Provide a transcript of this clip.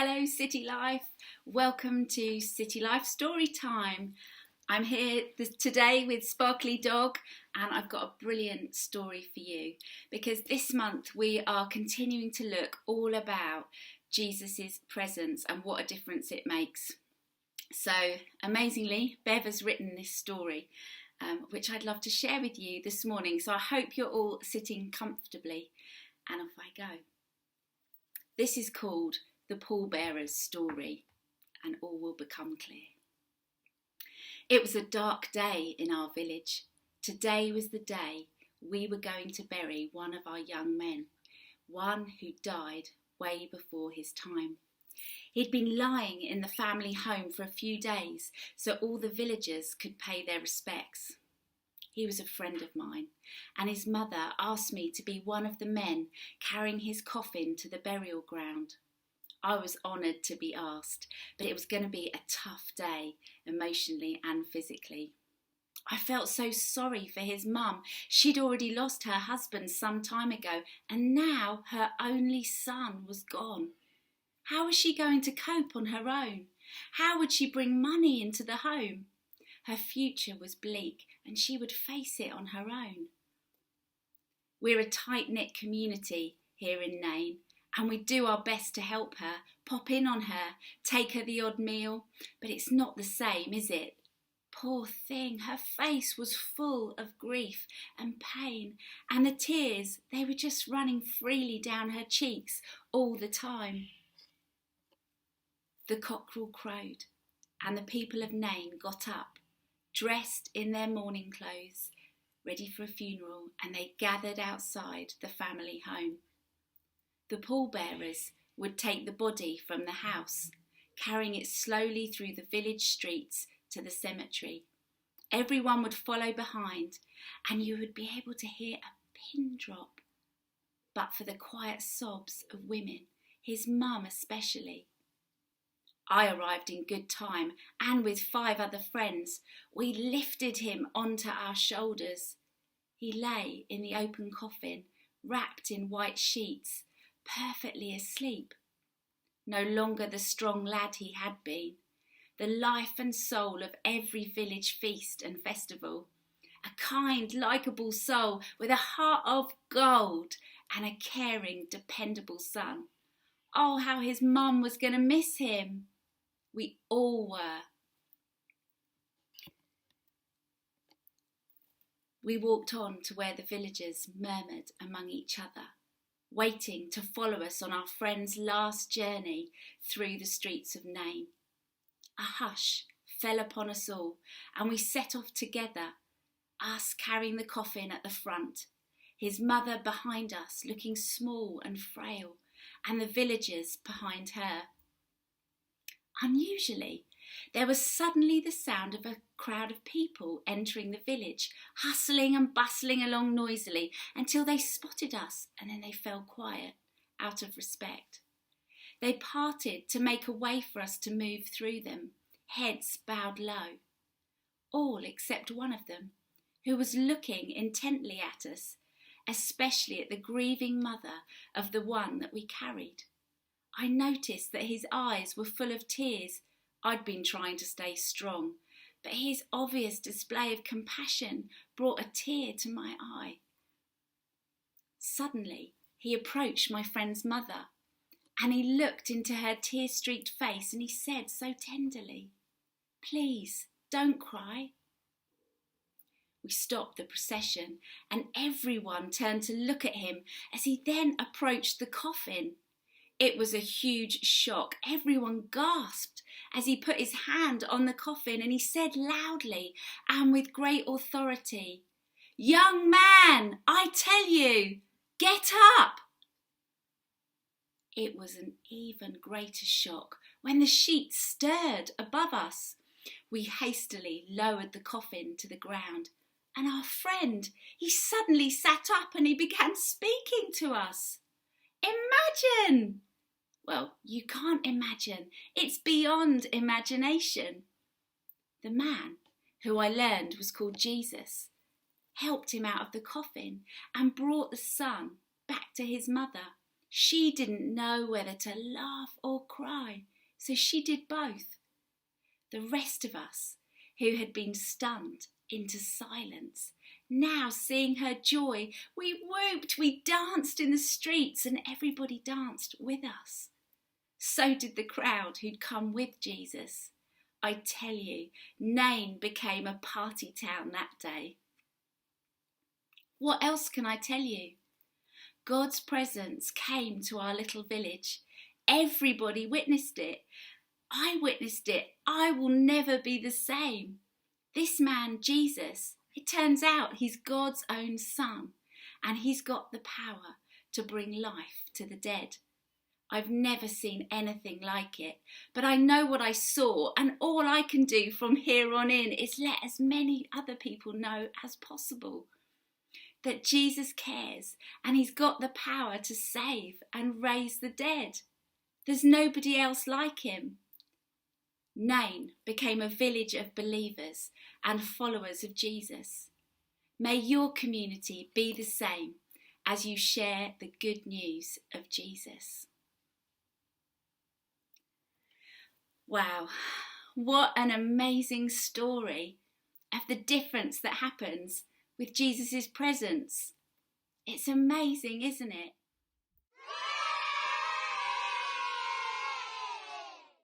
Hello City Life, welcome to City Life Story Time. I'm here today with Sparkly Dog and I've got a brilliant story for you because this month we are continuing to look all about Jesus' presence and what a difference it makes. So amazingly, Bev has written this story which I'd love to share with you this morning. So I hope you're all sitting comfortably and off I go. This is called The Pallbearer's Story, and all will become clear. It was a dark day in our village. Today was the day we were going to bury one of our young men, one who died way before his time. He'd been lying in the family home for a few days so all the villagers could pay their respects. He was a friend of mine, and his mother asked me to be one of the men carrying his coffin to the burial ground. I was honoured to be asked, but it was going to be a tough day, emotionally and physically. I felt so sorry for his mum. She'd already lost her husband some time ago, and now her only son was gone. How was she going to cope on her own? How would she bring money into the home? Her future was bleak, and she would face it on her own. We're a tight-knit community here in Nain, and we do our best to help her, pop in on her, take her the odd meal, but it's not the same, is it? Poor thing, her face was full of grief and pain, and the tears, they were just running freely down her cheeks all the time. The cockerel crowed, and the people of Nain got up, dressed in their mourning clothes, ready for a funeral, and they gathered outside the family home. The pallbearers would take the body from the house, carrying it slowly through the village streets to the cemetery. Everyone would follow behind, and you would be able to hear a pin drop, but for the quiet sobs of women, his mum especially. I arrived in good time, and with 5 other friends, we lifted him onto our shoulders. He lay in the open coffin, wrapped in white sheets, perfectly asleep. No longer the strong lad he had been, the life and soul of every village feast and festival, a kind, likeable soul with a heart of gold and a caring, dependable son. Oh, how his mum was going to miss him. We all were. We walked on to where the villagers murmured among each other, waiting to follow us on our friend's last journey through the streets of Nain. A hush fell upon us all, and we set off together, us carrying the coffin at the front, his mother behind us looking small and frail, and the villagers behind her. Unusually, there was suddenly the sound of a crowd of people entering the village, hustling and bustling along noisily until they spotted us, and then they fell quiet, out of respect. They parted to make a way for us to move through them, heads bowed low. All except one of them, who was looking intently at us, especially at the grieving mother of the one that we carried. I noticed that his eyes were full of tears. I'd been trying to stay strong, but his obvious display of compassion brought a tear to my eye. Suddenly, he approached my friend's mother, and he looked into her tear-streaked face and he said so tenderly, "Please, don't cry." We stopped the procession, and everyone turned to look at him as he then approached the coffin. It was a huge shock. Everyone gasped as he put his hand on the coffin and he said loudly and with great authority, "Young man, I tell you, get up!" It was an even greater shock when the sheets stirred above us. We hastily lowered the coffin to the ground, and our friend, he suddenly sat up and he began speaking to us. Imagine! Well, you can't imagine. It's beyond imagination. The man, who I learned was called Jesus, helped him out of the coffin and brought the son back to his mother, She didn't know whether to laugh or cry, so she did both. The rest of us, who had been stunned into silence, now seeing her joy, we whooped, we danced in the streets, and everybody danced with us. So did the crowd who'd come with Jesus. I tell you, Nain became a party town that day. What else can I tell you? God's presence came to our little village. Everybody witnessed it. I witnessed it. I will never be the same. This man, Jesus, it turns out he's God's own son, and he's got the power to bring life to the dead. I've never seen anything like it, but I know what I saw, and all I can do from here on in is let as many other people know as possible that Jesus cares and he's got the power to save and raise the dead. There's nobody else like him. Nain became a village of believers and followers of Jesus. May your community be the same as you share the good news of Jesus. Wow, what an amazing story of the difference that happens with Jesus' presence. It's amazing, isn't it?